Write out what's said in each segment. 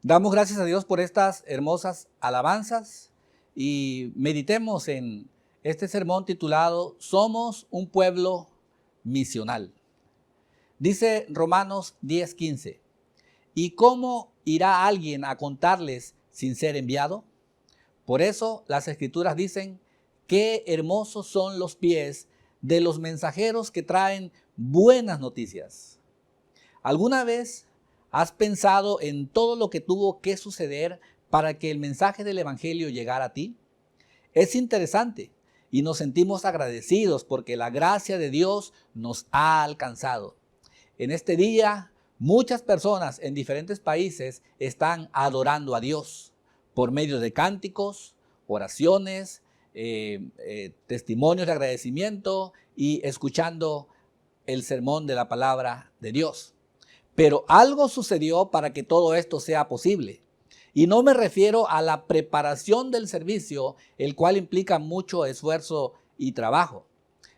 Damos gracias a Dios por estas hermosas alabanzas y meditemos en este sermón titulado Somos un pueblo misional. Dice Romanos 10:15, ¿y cómo irá alguien a contarles sin ser enviado? Por eso las Escrituras dicen, qué hermosos son los pies de los mensajeros que traen buenas noticias. ¿Alguna vez has pensado en todo lo que tuvo que suceder para que el mensaje del Evangelio llegara a ti? Es interesante y nos sentimos agradecidos porque la gracia de Dios nos ha alcanzado. En este día, muchas personas en diferentes países están adorando a Dios por medio de cánticos, oraciones, testimonios de agradecimiento y escuchando el sermón de la palabra de Dios. Pero algo sucedió para que todo esto sea posible. Y no me refiero a la preparación del servicio, el cual implica mucho esfuerzo y trabajo.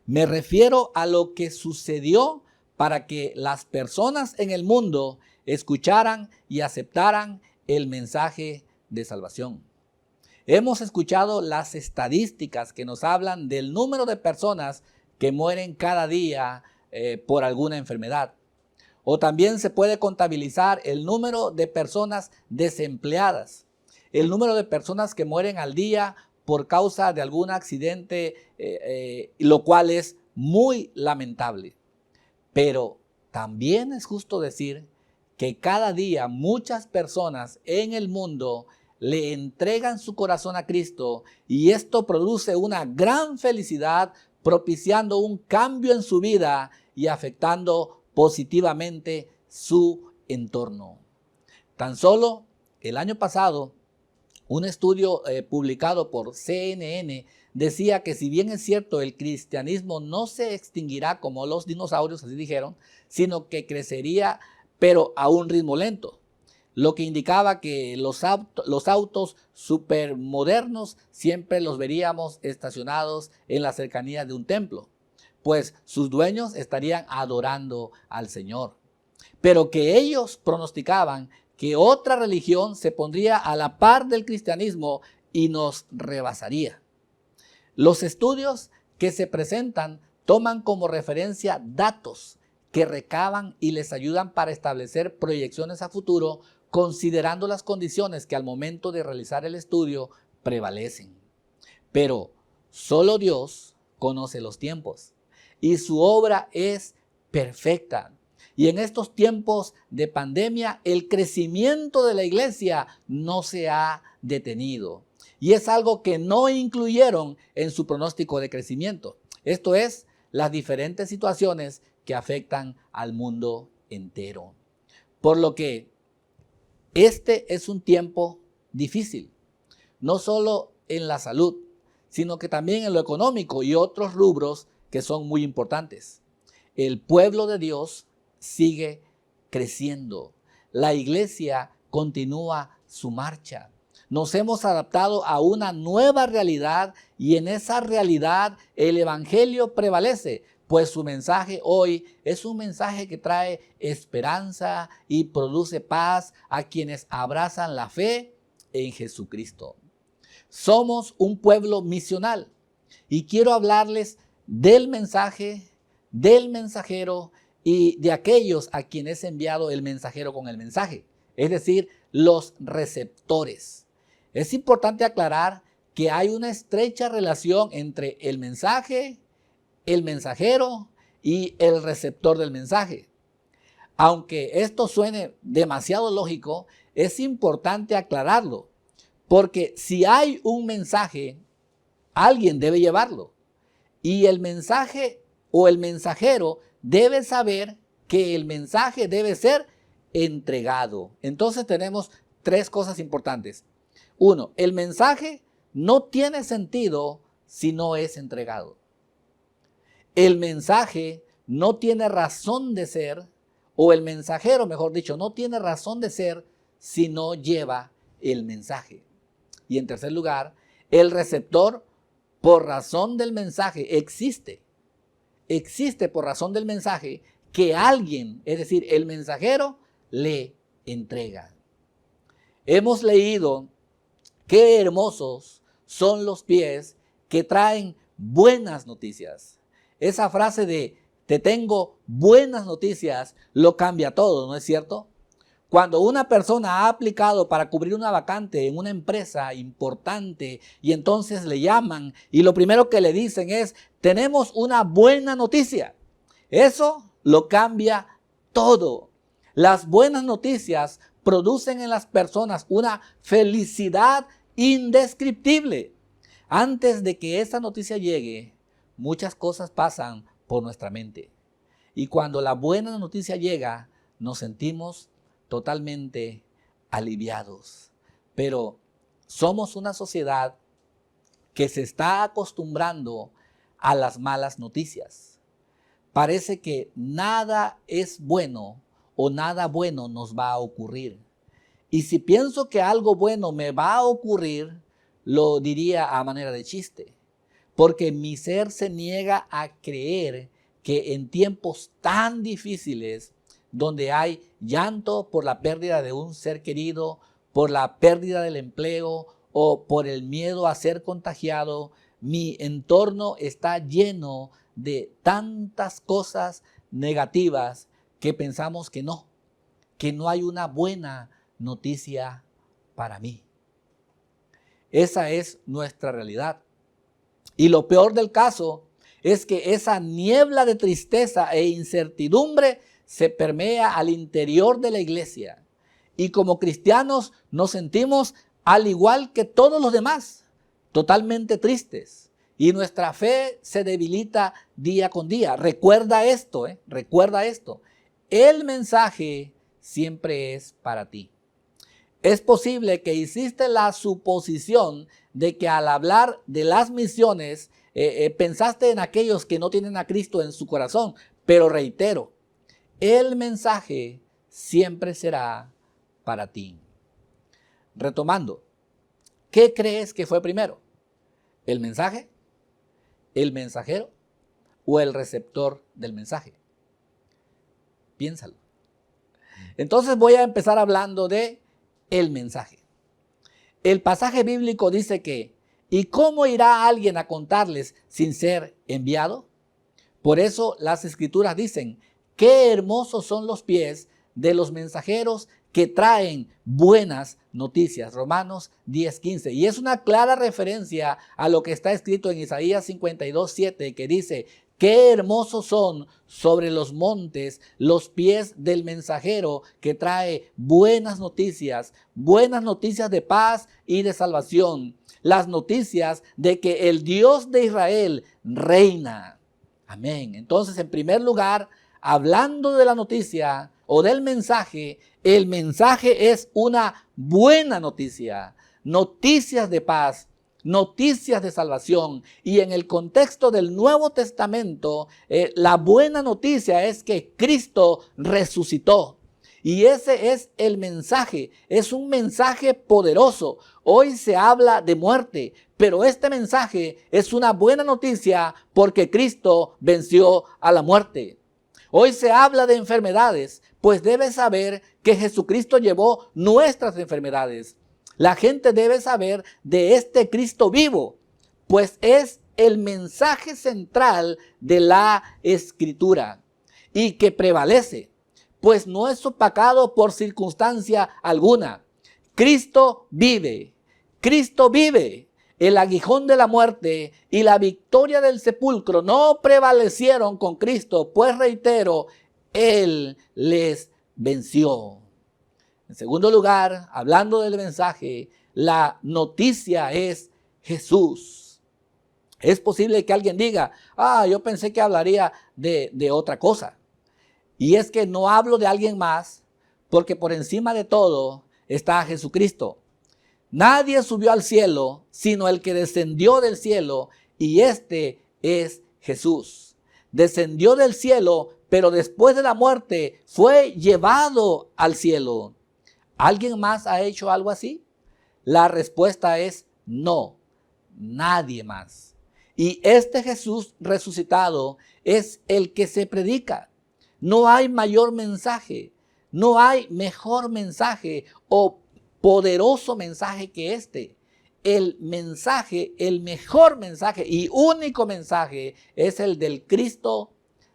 Me refiero a lo que sucedió para que las personas en el mundo escucharan y aceptaran el mensaje de salvación. Hemos escuchado las estadísticas que nos hablan del número de personas que mueren cada día por alguna enfermedad. O también se puede contabilizar el número de personas desempleadas, el número de personas que mueren al día por causa de algún accidente, lo cual es muy lamentable. Pero también es justo decir que cada día muchas personas en el mundo le entregan su corazón a Cristo y esto produce una gran felicidad, propiciando un cambio en su vida y afectando positivamente su entorno. Tan solo el año pasado, un estudio publicado por CNN decía que si bien es cierto el cristianismo no se extinguirá como los dinosaurios, así dijeron, sino que crecería pero a un ritmo lento. Lo que indicaba que los autos supermodernos siempre los veríamos estacionados en la cercanía de un templo, pues sus dueños estarían adorando al Señor. Pero que ellos pronosticaban que otra religión se pondría a la par del cristianismo y nos rebasaría. Los estudios que se presentan toman como referencia datos que recaban y les ayudan para establecer proyecciones a futuro, considerando las condiciones que al momento de realizar el estudio prevalecen. Pero solo Dios conoce los tiempos y su obra es perfecta. Y en estos tiempos de pandemia, el crecimiento de la iglesia no se ha detenido. Y es algo que no incluyeron en su pronóstico de crecimiento. Esto es, las diferentes situaciones que afectan al mundo entero. Por lo que este es un tiempo difícil, no solo en la salud, sino que también en lo económico y otros rubros que son muy importantes. El pueblo de Dios sigue creciendo. La iglesia continúa su marcha. Nos hemos adaptado a una nueva realidad y en esa realidad el evangelio prevalece, pues su mensaje hoy es un mensaje que trae esperanza y produce paz a quienes abrazan la fe en Jesucristo. Somos un pueblo misional y quiero hablarles del mensaje, del mensajero y de aquellos a quienes es enviado el mensajero con el mensaje, es decir, los receptores. Es importante aclarar que hay una estrecha relación entre el mensaje, el mensajero y el receptor del mensaje. Aunque esto suene demasiado lógico, es importante aclararlo, porque si hay un mensaje, alguien debe llevarlo. Y el mensaje o el mensajero debe saber que el mensaje debe ser entregado. Entonces tenemos tres cosas importantes. Uno, el mensaje no tiene sentido si no es entregado. El mensaje no tiene razón de ser, o el mensajero, mejor dicho, no tiene razón de ser si no lleva el mensaje. Y en tercer lugar, el receptor, por razón del mensaje, existe por razón del mensaje que alguien, es decir, el mensajero, le entrega. hemos leído qué hermosos son los pies que traen buenas noticias. Esa frase de te tengo buenas noticias lo cambia todo, ¿no es cierto? Cuando una persona ha aplicado para cubrir una vacante en una empresa importante y entonces le llaman y lo primero que le dicen es, tenemos una buena noticia. Eso lo cambia todo. Las buenas noticias producen en las personas una felicidad indescriptible. Antes de que esa noticia llegue, muchas cosas pasan por nuestra mente. Y cuando la buena noticia llega, nos sentimos totalmente aliviados. Pero somos una sociedad que se está acostumbrando a las malas noticias. Parece que nada es bueno o nada bueno nos va a ocurrir. Y si pienso que algo bueno me va a ocurrir, lo diría a manera de chiste. Porque mi ser se niega a creer que en tiempos tan difíciles, donde hay llanto por la pérdida de un ser querido, por la pérdida del empleo o por el miedo a ser contagiado, mi entorno está lleno de tantas cosas negativas que pensamos que no hay una buena noticia para mí. Esa es nuestra realidad. Y lo peor del caso es que esa niebla de tristeza e incertidumbre se permea al interior de la iglesia. Y como cristianos nos sentimos al igual que todos los demás, totalmente tristes. Y nuestra fe se debilita día con día. Recuerda esto, recuerda esto. El mensaje siempre es para ti. Es posible que hiciste la suposición de que al hablar de las misiones pensaste en aquellos que no tienen a Cristo en su corazón, pero reitero, el mensaje siempre será para ti. Retomando, ¿qué crees que fue primero? ¿El mensaje? ¿El mensajero? ¿O el receptor del mensaje? Piénsalo. Entonces voy a empezar hablando de el mensaje. El pasaje bíblico dice que, ¿y cómo irá alguien a contarles sin ser enviado? Por eso las escrituras dicen, qué hermosos son los pies de los mensajeros que traen buenas noticias. Romanos 10:15. Y es una clara referencia a lo que está escrito en Isaías 52:7, que dice, qué hermosos son sobre los montes los pies del mensajero que trae buenas noticias de paz y de salvación. Las noticias de que el Dios de Israel reina. Amén. Entonces, en primer lugar, hablando de la noticia o del mensaje, el mensaje es una buena noticia. Noticias de paz, noticias de salvación. Y en el contexto del Nuevo Testamento, la buena noticia es que Cristo resucitó. Y ese es el mensaje, es un mensaje poderoso. Hoy se habla de muerte, pero este mensaje es una buena noticia porque Cristo venció a la muerte. Hoy se habla de enfermedades, pues debes saber que Jesucristo llevó nuestras enfermedades. La gente debe saber de este Cristo vivo, pues es el mensaje central de la Escritura y que prevalece, pues no es opacado por circunstancia alguna. Cristo vive, Cristo vive. El aguijón de la muerte y la victoria del sepulcro no prevalecieron con Cristo, pues reitero, Él les venció. En segundo lugar, hablando del mensaje, la noticia es Jesús. Es posible que alguien diga, yo pensé que hablaría de otra cosa. Y es que no hablo de alguien más, porque por encima de todo está Jesucristo. Nadie subió al cielo, sino el que descendió del cielo, y este es Jesús. Descendió del cielo, pero después de la muerte fue llevado al cielo. ¿Alguien más ha hecho algo así? La respuesta es no, nadie más. Y este Jesús resucitado es el que se predica. No hay mayor mensaje, no hay mejor mensaje o poderoso mensaje que este. El mensaje, el mejor mensaje y único mensaje es el del Cristo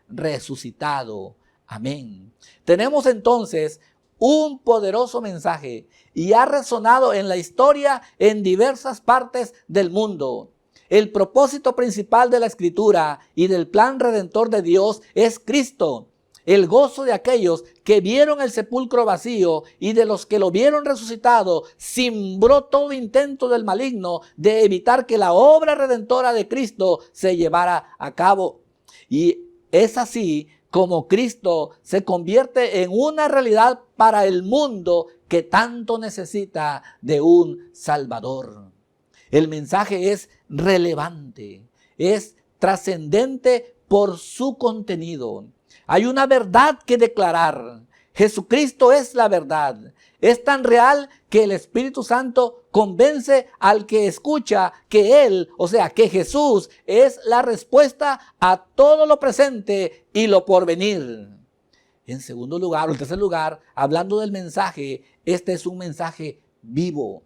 resucitado. Amén. Tenemos entonces un poderoso mensaje y ha resonado en la historia en diversas partes del mundo. El propósito principal de la Escritura y del plan redentor de Dios es Cristo. El gozo de aquellos que vieron el sepulcro vacío y de los que lo vieron resucitado cimbró todo intento del maligno de evitar que la obra redentora de Cristo se llevara a cabo. Y es así como Cristo se convierte en una realidad para el mundo que tanto necesita de un Salvador. El mensaje es relevante, es trascendente por su contenido. Hay una verdad que declarar. Jesucristo es la verdad. Es tan real que el Espíritu Santo convence al que escucha que Él, o sea, que Jesús es la respuesta a todo lo presente y lo porvenir. En segundo lugar, o en tercer lugar, hablando del mensaje, este es un mensaje vivo.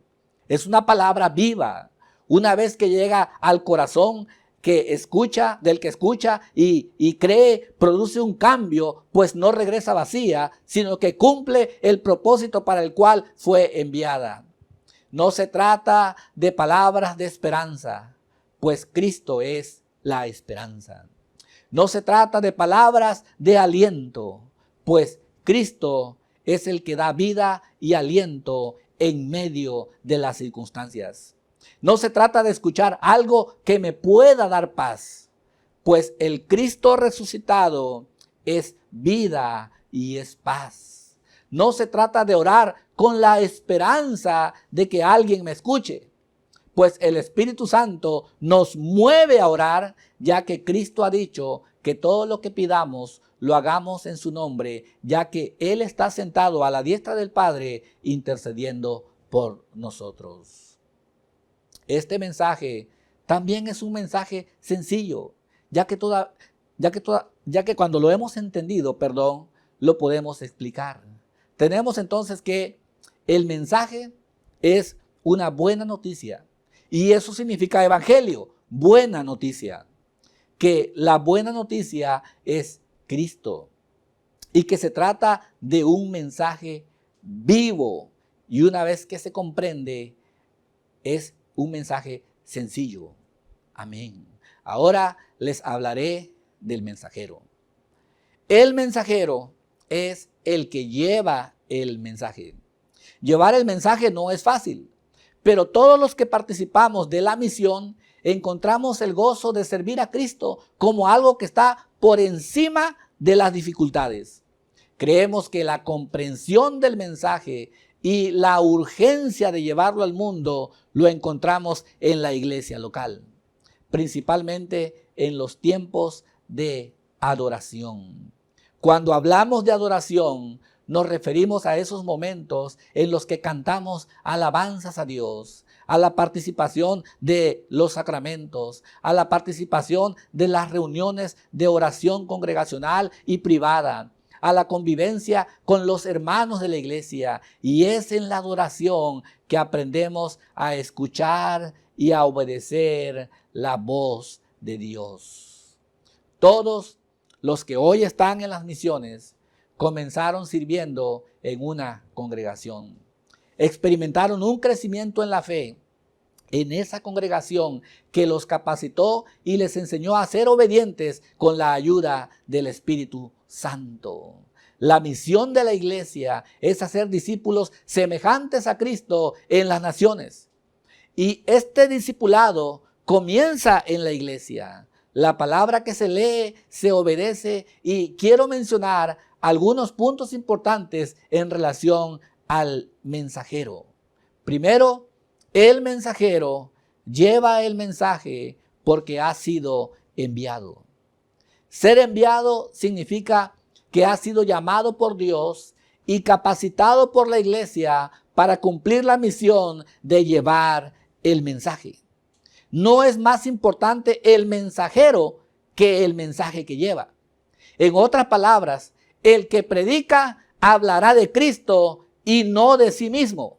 Es una palabra viva. Una vez que llega al corazón que escucha, del que escucha y cree, produce un cambio, pues no regresa vacía, sino que cumple el propósito para el cual fue enviada. No se trata de palabras de esperanza, pues Cristo es la esperanza. No se trata de palabras de aliento, pues Cristo es el que da vida y aliento en medio de las circunstancias. No se trata de escuchar algo que me pueda dar paz, pues el Cristo resucitado es vida y es paz. No se trata de orar con la esperanza de que alguien me escuche, pues el Espíritu Santo nos mueve a orar, ya que Cristo ha dicho que todo lo que pidamos lo hagamos en su nombre, ya que Él está sentado a la diestra del Padre intercediendo por nosotros. Este mensaje también es un mensaje sencillo, ya que cuando lo hemos entendido, lo podemos explicar. Tenemos entonces que el mensaje es una buena noticia, y eso significa evangelio, buena noticia. Que la buena noticia es Cristo y que se trata de un mensaje vivo, y una vez que se comprende, es un mensaje sencillo. Amén. Ahora les hablaré del mensajero. El mensajero es el que lleva el mensaje. Llevar el mensaje no es fácil, pero todos los que participamos de la misión encontramos el gozo de servir a Cristo como algo que está por encima de las dificultades. Creemos que la comprensión del mensaje y la urgencia de llevarlo al mundo lo encontramos en la iglesia local, principalmente en los tiempos de adoración. Cuando hablamos de adoración, nos referimos a esos momentos en los que cantamos alabanzas a Dios, a la participación de los sacramentos, a la participación de las reuniones de oración congregacional y privada, a la convivencia con los hermanos de la iglesia. Y es en la adoración que aprendemos a escuchar y a obedecer la voz de Dios. Todos los que hoy están en las misiones comenzaron sirviendo en una congregación. Experimentaron un crecimiento en la fe en esa congregación que los capacitó y les enseñó a ser obedientes con la ayuda del Espíritu Santo. La misión de la iglesia es hacer discípulos semejantes a Cristo en las naciones. Y este discipulado comienza en la iglesia. La palabra que se lee, se obedece, y quiero mencionar algunos puntos importantes en relación al mensajero. Primero, el mensajero lleva el mensaje porque ha sido enviado. Ser enviado significa que ha sido llamado por Dios y capacitado por la iglesia para cumplir la misión de llevar el mensaje. No es más importante el mensajero que el mensaje que lleva. En otras palabras, el que predica hablará de Cristo y no de sí mismo.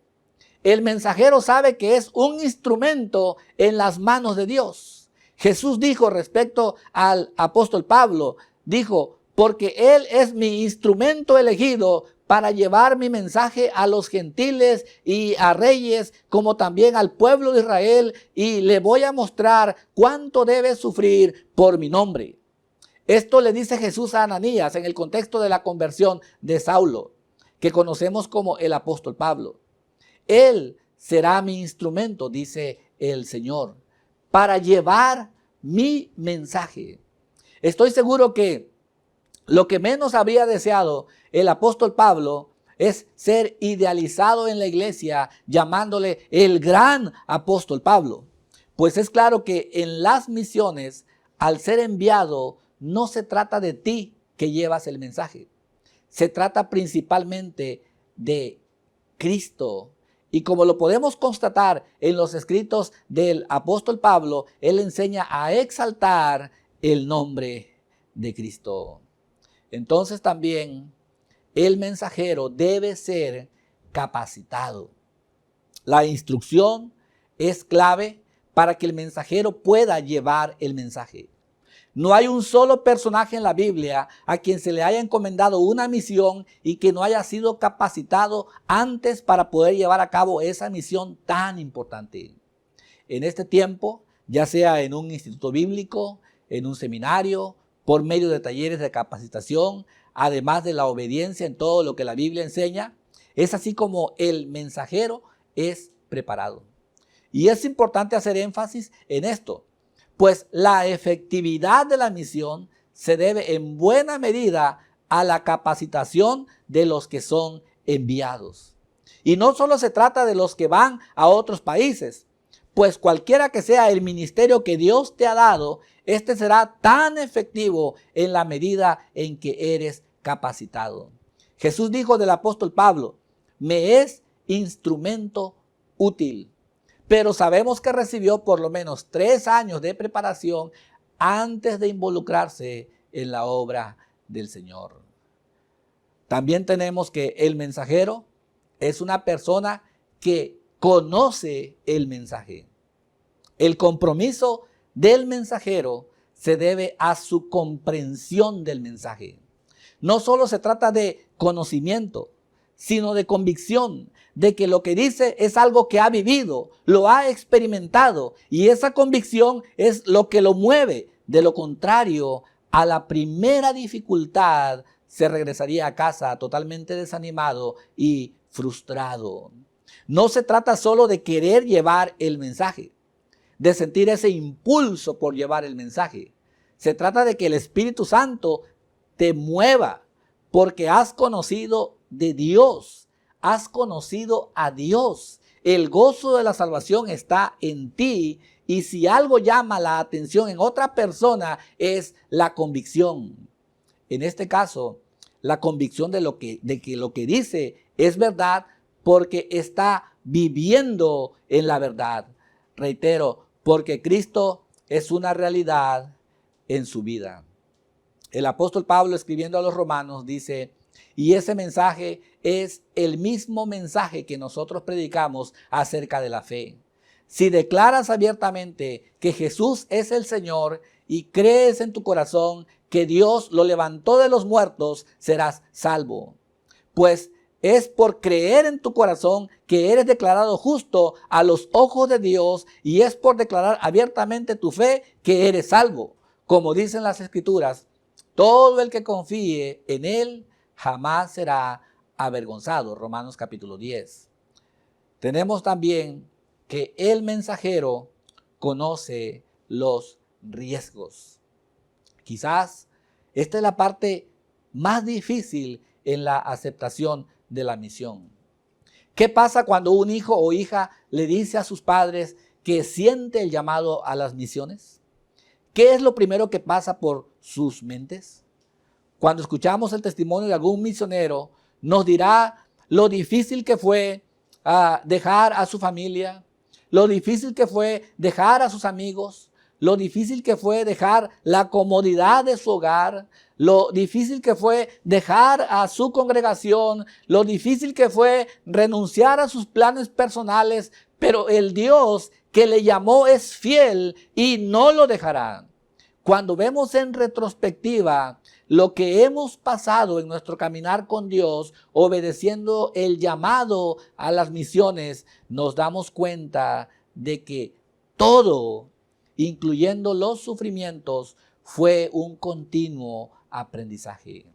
el mensajero sabe que es un instrumento en las manos de Dios. Jesús dijo respecto al apóstol Pablo, dijo, porque él es mi instrumento elegido para llevar mi mensaje a los gentiles y a reyes, como también al pueblo de Israel, y le voy a mostrar cuánto debe sufrir por mi nombre. Esto le dice Jesús a Ananías en el contexto de la conversión de Saulo, que conocemos como el apóstol Pablo. Él será mi instrumento, dice el Señor, para llevar mi mensaje. Estoy seguro que lo que menos habría deseado el apóstol Pablo es ser idealizado en la iglesia llamándole el gran apóstol Pablo. Pues es claro que en las misiones, al ser enviado, no se trata de ti que llevas el mensaje. Se trata principalmente de Cristo. Y como lo podemos constatar en los escritos del apóstol Pablo, él enseña a exaltar el nombre de Cristo. Entonces también el mensajero debe ser capacitado. La instrucción es clave para que el mensajero pueda llevar el mensaje. No hay un solo personaje en la Biblia a quien se le haya encomendado una misión y que no haya sido capacitado antes para poder llevar a cabo esa misión tan importante. En este tiempo, ya sea en un instituto bíblico, en un seminario, por medio de talleres de capacitación, además de la obediencia en todo lo que la Biblia enseña, es así como el mensajero es preparado. Y es importante hacer énfasis en esto, pues la efectividad de la misión se debe en buena medida a la capacitación de los que son enviados. Y no solo se trata de los que van a otros países, pues cualquiera que sea el ministerio que Dios te ha dado, este será tan efectivo en la medida en que eres capacitado. Jesús dijo del apóstol Pablo, me es instrumento útil. Pero sabemos que recibió por lo menos 3 años de preparación antes de involucrarse en la obra del Señor. También tenemos que el mensajero es una persona que conoce el mensaje. El compromiso del mensajero se debe a su comprensión del mensaje. No solo se trata de conocimiento, sino de convicción, de que lo que dice es algo que ha vivido, lo ha experimentado, y esa convicción es lo que lo mueve. De lo contrario, a la primera dificultad se regresaría a casa totalmente desanimado y frustrado. No se trata solo de querer llevar el mensaje, de sentir ese impulso por llevar el mensaje. Se trata de que el Espíritu Santo te mueva porque has conocido de Dios, has conocido a Dios. El gozo de la salvación está en ti y si algo llama la atención en otra persona es la convicción. En este caso, la convicción de que lo que dice es verdad porque está viviendo en la verdad. Reitero, porque Cristo es una realidad en su vida. El apóstol Pablo, escribiendo a los romanos, dice, y ese mensaje es el mismo mensaje que nosotros predicamos acerca de la fe. Si declaras abiertamente que Jesús es el Señor y crees en tu corazón que Dios lo levantó de los muertos, serás salvo. Pues es por creer en tu corazón que eres declarado justo a los ojos de Dios y es por declarar abiertamente tu fe que eres salvo. Como dicen las Escrituras, todo el que confíe en Él jamás será avergonzado. Romanos capítulo 10. Tenemos también que el mensajero conoce los riesgos. Quizás esta es la parte más difícil en la aceptación de la misión. ¿Qué pasa cuando un hijo o hija le dice a sus padres que siente el llamado a las misiones? ¿Qué es lo primero que pasa por sus mentes? Cuando escuchamos el testimonio de algún misionero, nos dirá lo difícil que fue dejar a su familia, lo difícil que fue dejar a sus amigos, lo difícil que fue dejar la comodidad de su hogar, lo difícil que fue dejar a su congregación, lo difícil que fue renunciar a sus planes personales, pero el Dios que le llamó es fiel y no lo dejará. Cuando vemos en retrospectiva lo que hemos pasado en nuestro caminar con Dios, obedeciendo el llamado a las misiones, nos damos cuenta de que todo, incluyendo los sufrimientos, fue un continuo aprendizaje.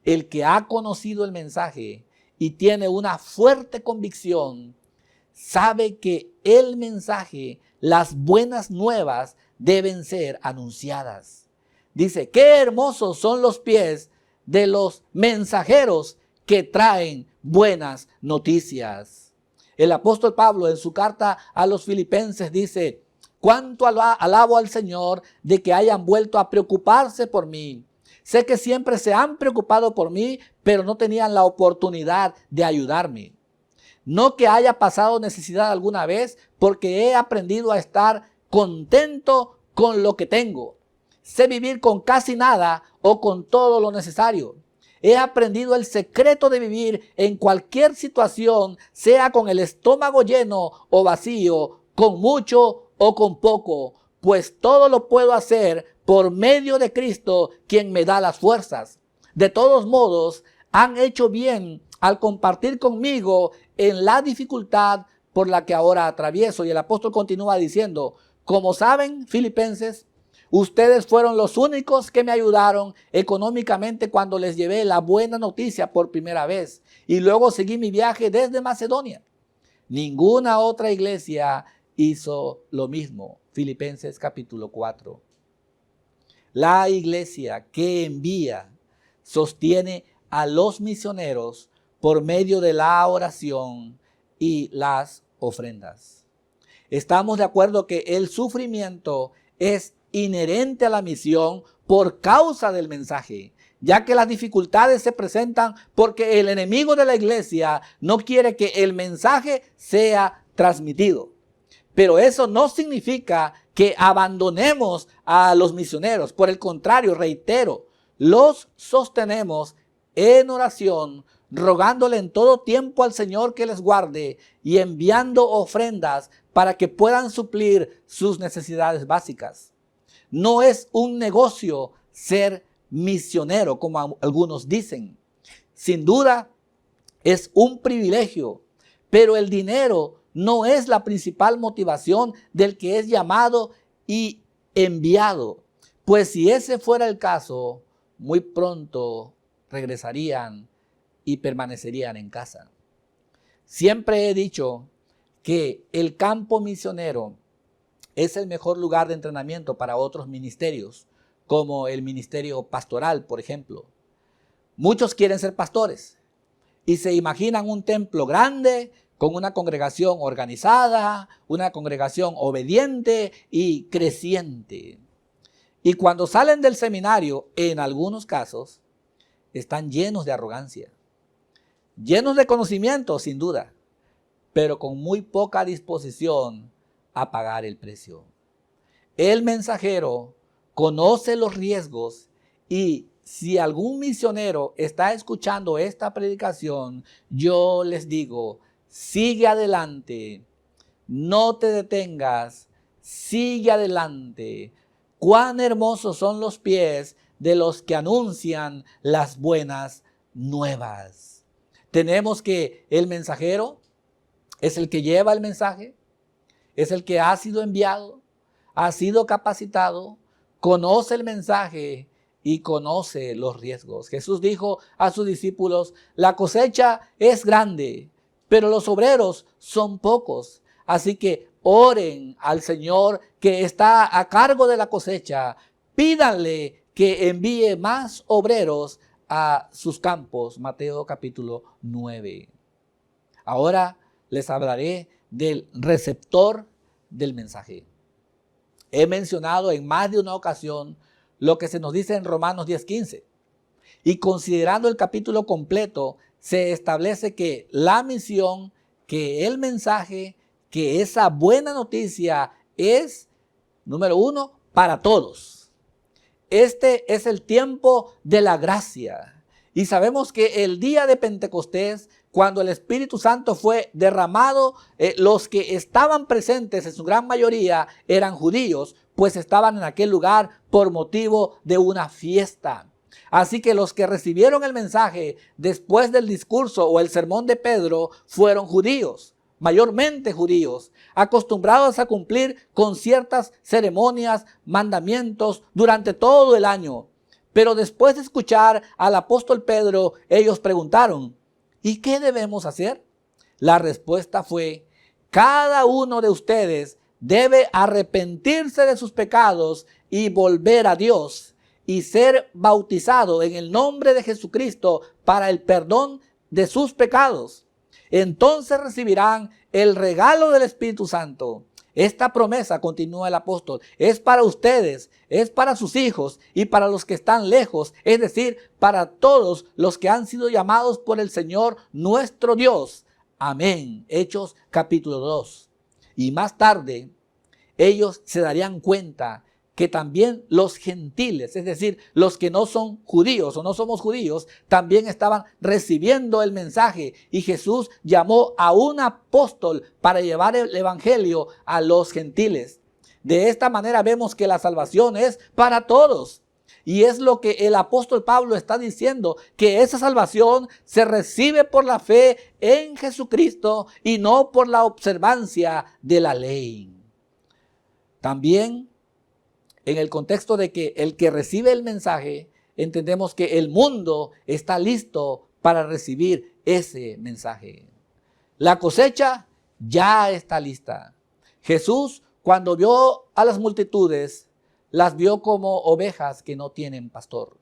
El que ha conocido el mensaje y tiene una fuerte convicción, sabe que el mensaje, las buenas nuevas, deben ser anunciadas. Dice, qué hermosos son los pies de los mensajeros que traen buenas noticias. El apóstol Pablo en su carta a los Filipenses dice, cuánto alabo al Señor de que hayan vuelto a preocuparse por mí. Sé que siempre se han preocupado por mí, pero no tenían la oportunidad de ayudarme. No que haya pasado necesidad alguna vez, porque he aprendido a estar contento con lo que tengo. Sé vivir con casi nada o con todo lo necesario. He aprendido el secreto de vivir en cualquier situación, sea con el estómago lleno o vacío, con mucho o con poco, pues todo lo puedo hacer por medio de Cristo, quien me da las fuerzas. De todos modos, han hecho bien al compartir conmigo en la dificultad por la que ahora atravieso. Y el apóstol continúa diciendo, como saben, Filipenses, ustedes fueron los únicos que me ayudaron económicamente cuando les llevé la buena noticia por primera vez. Y luego seguí mi viaje desde Macedonia. Ninguna otra iglesia hizo lo mismo. Filipenses capítulo 4. La iglesia que envía sostiene a los misioneros por medio de la oración y las ofrendas. Estamos de acuerdo que el sufrimiento es inherente a la misión por causa del mensaje, ya que las dificultades se presentan porque el enemigo de la iglesia no quiere que el mensaje sea transmitido. Pero eso no significa que abandonemos a los misioneros. Por el contrario, reitero, los sostenemos en oración, rogándole en todo tiempo al Señor que les guarde y enviando ofrendas para que puedan suplir sus necesidades básicas. No es un negocio ser misionero, como algunos dicen. Sin duda, es un privilegio, pero el dinero no es la principal motivación del que es llamado y enviado. Pues si ese fuera el caso, muy pronto regresarían y permanecerían en casa. Siempre he dicho que el campo misionero es el mejor lugar de entrenamiento para otros ministerios, como el ministerio pastoral, por ejemplo. Muchos quieren ser pastores y se imaginan un templo grande con una congregación organizada, una congregación obediente y creciente. Y cuando salen del seminario, en algunos casos, están llenos de arrogancia, llenos de conocimiento, sin duda, pero con muy poca disposición a pagar el precio. El mensajero conoce los riesgos y si algún misionero está escuchando esta predicación, yo les digo, sigue adelante, no te detengas, sigue adelante. Cuán hermosos son los pies de los que anuncian las buenas nuevas. Tenemos que el mensajero es el que lleva el mensaje, es el que ha sido enviado, ha sido capacitado, conoce el mensaje y conoce los riesgos. Jesús dijo a sus discípulos, la cosecha es grande, pero los obreros son pocos. Así que oren al Señor que está a cargo de la cosecha, pídanle que envíe más obreros a sus campos. Mateo capítulo 9. Ahora les hablaré del receptor del mensaje. He mencionado en más de una ocasión lo que se nos dice en Romanos 10:15. Y considerando el capítulo completo, se establece que la misión, que el mensaje, que esa buena noticia es Número 1, para todos. Este es el tiempo de la gracia. Y sabemos que el día de Pentecostés, cuando el Espíritu Santo fue derramado, los que estaban presentes en su gran mayoría eran judíos, pues estaban en aquel lugar por motivo de una fiesta. Así que los que recibieron el mensaje después del discurso o el sermón de Pedro fueron judíos, mayormente judíos, acostumbrados a cumplir con ciertas ceremonias, mandamientos durante todo el año. Pero después de escuchar al apóstol Pedro, ellos preguntaron, ¿y qué debemos hacer? La respuesta fue, cada uno de ustedes debe arrepentirse de sus pecados y volver a Dios y ser bautizado en el nombre de Jesucristo para el perdón de sus pecados. Entonces recibirán el regalo del Espíritu Santo. Esta promesa, continúa el apóstol, es para ustedes, es para sus hijos y para los que están lejos, es decir, para todos los que han sido llamados por el Señor nuestro Dios. Amén. Hechos capítulo 2. Y más tarde, ellos se darían cuenta que también los gentiles, es decir, los que no son judíos o no somos judíos, también estaban recibiendo el mensaje. Y Jesús llamó a un apóstol para llevar el evangelio a los gentiles. De esta manera vemos que la salvación es para todos. Y es lo que el apóstol Pablo está diciendo, que esa salvación se recibe por la fe en Jesucristo y no por la observancia de la ley. También en el contexto de que el que recibe el mensaje, entendemos que el mundo está listo para recibir ese mensaje. La cosecha ya está lista. Jesús, cuando vio a las multitudes, las vio como ovejas que no tienen pastor.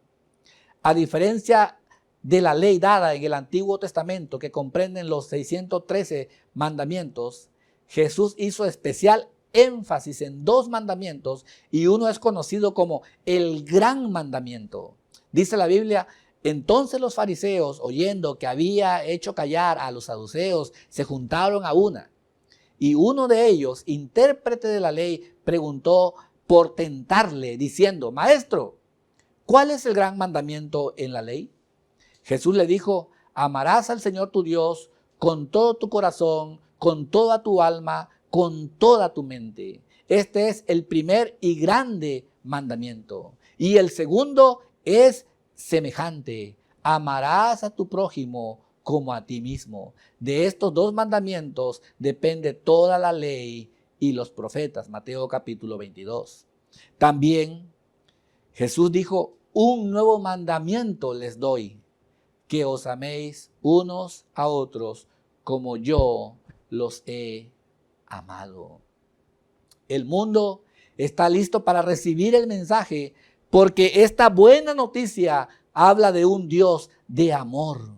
A diferencia de la ley dada en el Antiguo Testamento, que comprenden los 613 mandamientos, Jesús hizo especial énfasis en 2 mandamientos y uno es conocido como el gran mandamiento. Dice la Biblia, entonces los fariseos, oyendo que había hecho callar a los saduceos, se juntaron a una. Y uno de ellos, intérprete de la ley, preguntó por tentarle, diciendo, Maestro, ¿cuál es el gran mandamiento en la ley? Jesús le dijo, amarás al Señor tu Dios con todo tu corazón, con toda tu alma, con toda tu mente. Este es el primer y grande mandamiento. Y el segundo es semejante. Amarás a tu prójimo como a ti mismo. De estos 2 mandamientos depende toda la ley y los profetas. Mateo capítulo 22. También Jesús dijo, un nuevo mandamiento les doy, que os améis unos a otros como yo los he amado. El mundo está listo para recibir el mensaje porque esta buena noticia habla de un Dios de amor,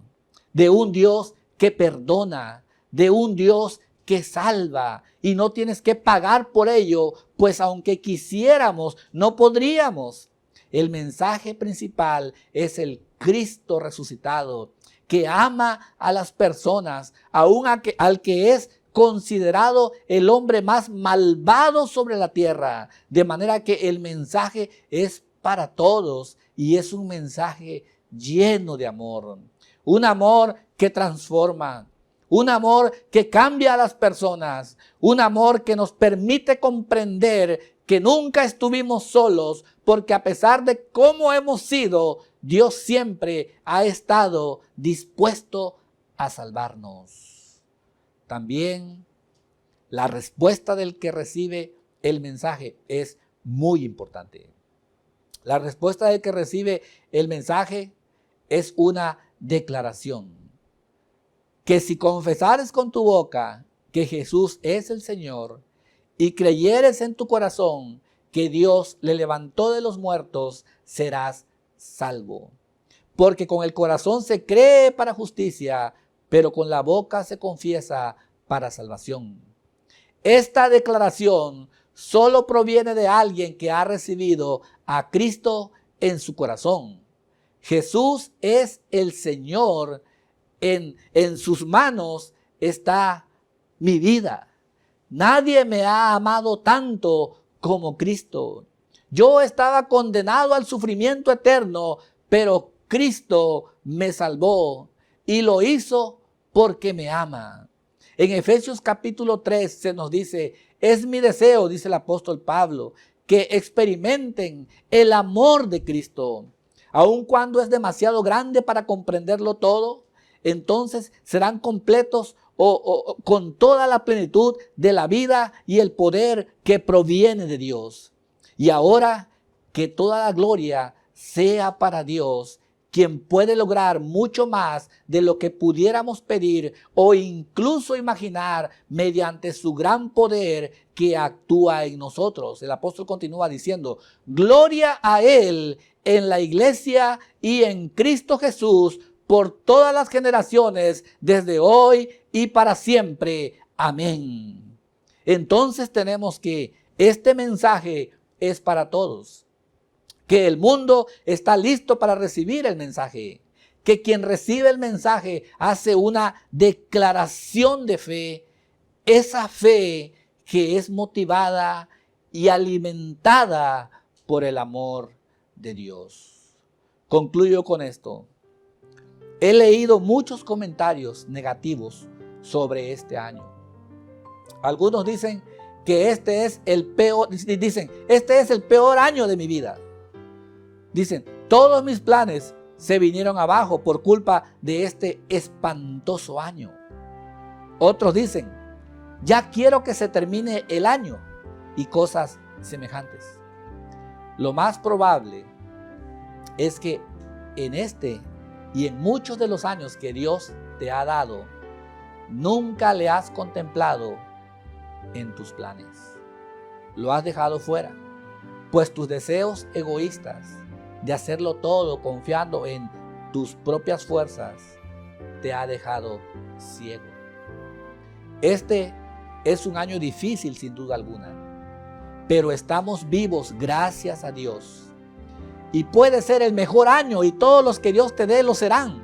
de un Dios que perdona, de un Dios que salva y no tienes que pagar por ello, pues aunque quisiéramos, no podríamos. El mensaje principal es el Cristo resucitado, que ama a las personas, aún al que es considerado el hombre más malvado sobre la tierra, de manera que el mensaje es para todos y es un mensaje lleno de amor, un amor que transforma, un amor que cambia a las personas, un amor que nos permite comprender que nunca estuvimos solos, porque a pesar de cómo hemos sido, Dios siempre ha estado dispuesto a salvarnos. También la respuesta del que recibe el mensaje es muy importante. La respuesta del que recibe el mensaje es una declaración. Que si confesares con tu boca que Jesús es el Señor y creyeres en tu corazón que Dios le levantó de los muertos, serás salvo. Porque con el corazón se cree para justicia, pero con la boca se confiesa para salvación. Esta declaración solo proviene de alguien que ha recibido a Cristo en su corazón. Jesús es el Señor. En sus manos está mi vida. Nadie me ha amado tanto como Cristo. Yo estaba condenado al sufrimiento eterno, pero Cristo me salvó y lo hizo porque me ama. En Efesios capítulo 3 se nos dice, es mi deseo, dice el apóstol Pablo, que experimenten el amor de Cristo. Aun cuando es demasiado grande para comprenderlo todo, entonces serán completos con toda la plenitud de la vida y el poder que proviene de Dios. Y ahora que toda la gloria sea para Dios, quien puede lograr mucho más de lo que pudiéramos pedir o incluso imaginar mediante su gran poder que actúa en nosotros. El apóstol continúa diciendo, gloria a Él en la iglesia y en Cristo Jesús por todas las generaciones, desde hoy y para siempre. Amén. Entonces tenemos que este mensaje es para todos. Que el mundo está listo para recibir el mensaje. Que quien recibe el mensaje hace una declaración de fe. Esa fe que es motivada y alimentada por el amor de Dios. Concluyo con esto. He leído muchos comentarios negativos sobre este año. Algunos dicen que este es el peor año de mi vida. Dicen, todos mis planes se vinieron abajo por culpa de este espantoso año. Otros dicen, ya quiero que se termine el año y cosas semejantes. Lo más probable es que en este y en muchos de los años que Dios te ha dado, nunca le has contemplado en tus planes. Lo has dejado fuera, pues tus deseos egoístas de hacerlo todo confiando en tus propias fuerzas te ha dejado ciego. Este es un año difícil sin duda alguna, pero estamos vivos gracias a Dios. Y puede ser el mejor año y todos los que Dios te dé lo serán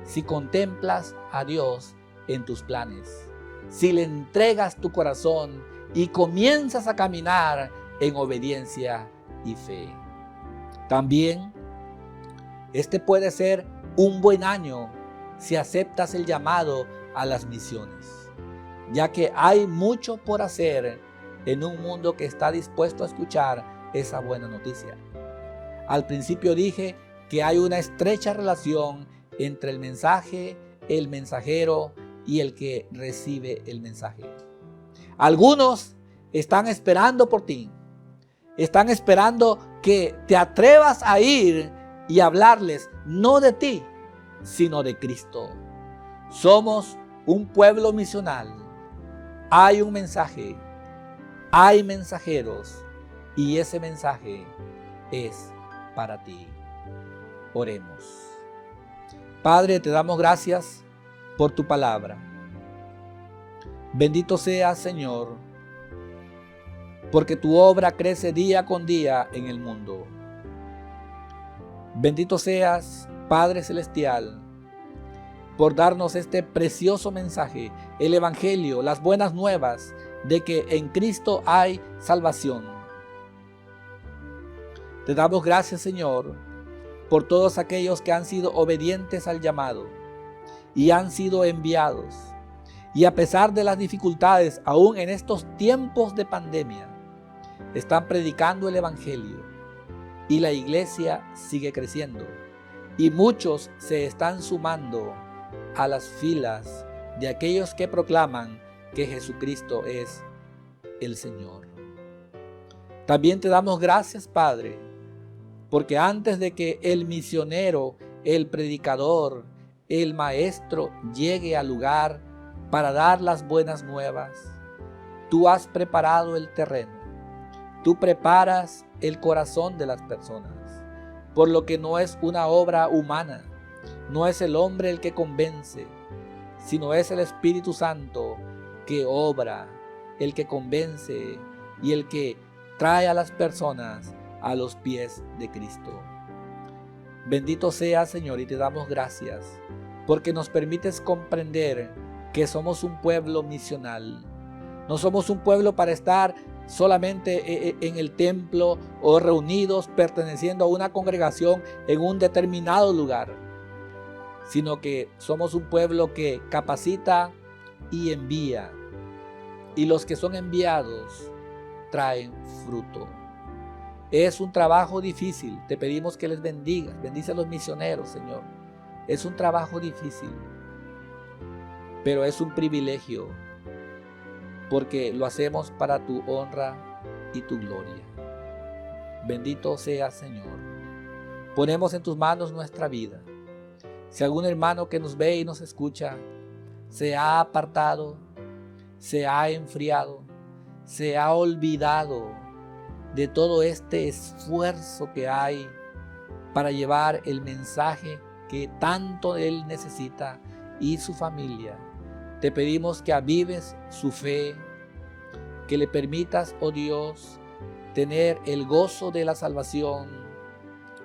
si contemplas a Dios en tus planes, si le entregas tu corazón y comienzas a caminar en obediencia y fe. También este puede ser un buen año si aceptas el llamado a las misiones, ya que hay mucho por hacer en un mundo que está dispuesto a escuchar esa buena noticia. Al principio dije que hay una estrecha relación entre el mensaje, el mensajero y el que recibe el mensaje. Algunos están esperando por ti. Están esperando que te atrevas a ir y hablarles no de ti, sino de Cristo. Somos un pueblo misional. Hay un mensaje, hay mensajeros y ese mensaje es para ti. Oremos. Padre, te damos gracias por tu palabra. Bendito seas, Señor, porque tu obra crece día con día en el mundo. Bendito seas, Padre Celestial, por darnos este precioso mensaje, el Evangelio, las buenas nuevas de que en Cristo hay salvación. Te damos gracias, Señor, por todos aquellos que han sido obedientes al llamado y han sido enviados. Y a pesar de las dificultades, aún en estos tiempos de pandemia, están predicando el Evangelio y la iglesia sigue creciendo. Y muchos se están sumando a las filas de aquellos que proclaman que Jesucristo es el Señor. También te damos gracias, Padre, porque antes de que el misionero, el predicador, el maestro llegue al lugar para dar las buenas nuevas, tú has preparado el terreno. Tú preparas el corazón de las personas, por lo que no es una obra humana, no es el hombre el que convence, sino es el Espíritu Santo que obra, el que convence y el que trae a las personas a los pies de Cristo. Bendito sea, Señor, y te damos gracias porque nos permites comprender que somos un pueblo misional. No somos un pueblo para estar solamente en el templo o reunidos perteneciendo a una congregación en un determinado lugar, sino que somos un pueblo que capacita y envía, y los que son enviados traen fruto. Es un trabajo difícil, te pedimos que les bendigas, bendice a los misioneros, Señor. Es un trabajo difícil, pero es un privilegio, porque lo hacemos para tu honra y tu gloria. Bendito seas, Señor. Ponemos en tus manos nuestra vida. Si algún hermano que nos ve y nos escucha se ha apartado, se ha enfriado, se ha olvidado de todo este esfuerzo que hay para llevar el mensaje que tanto él necesita y su familia, te pedimos que avives su fe, que le permitas, oh Dios, tener el gozo de la salvación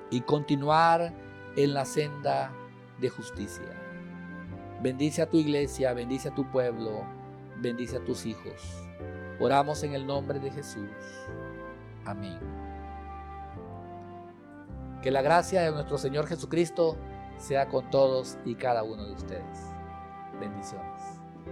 y continuar en la senda de justicia. Bendice a tu iglesia, bendice a tu pueblo, bendice a tus hijos. Oramos en el nombre de Jesús. Amén. Que la gracia de nuestro Señor Jesucristo sea con todos y cada uno de ustedes. Bendiciones.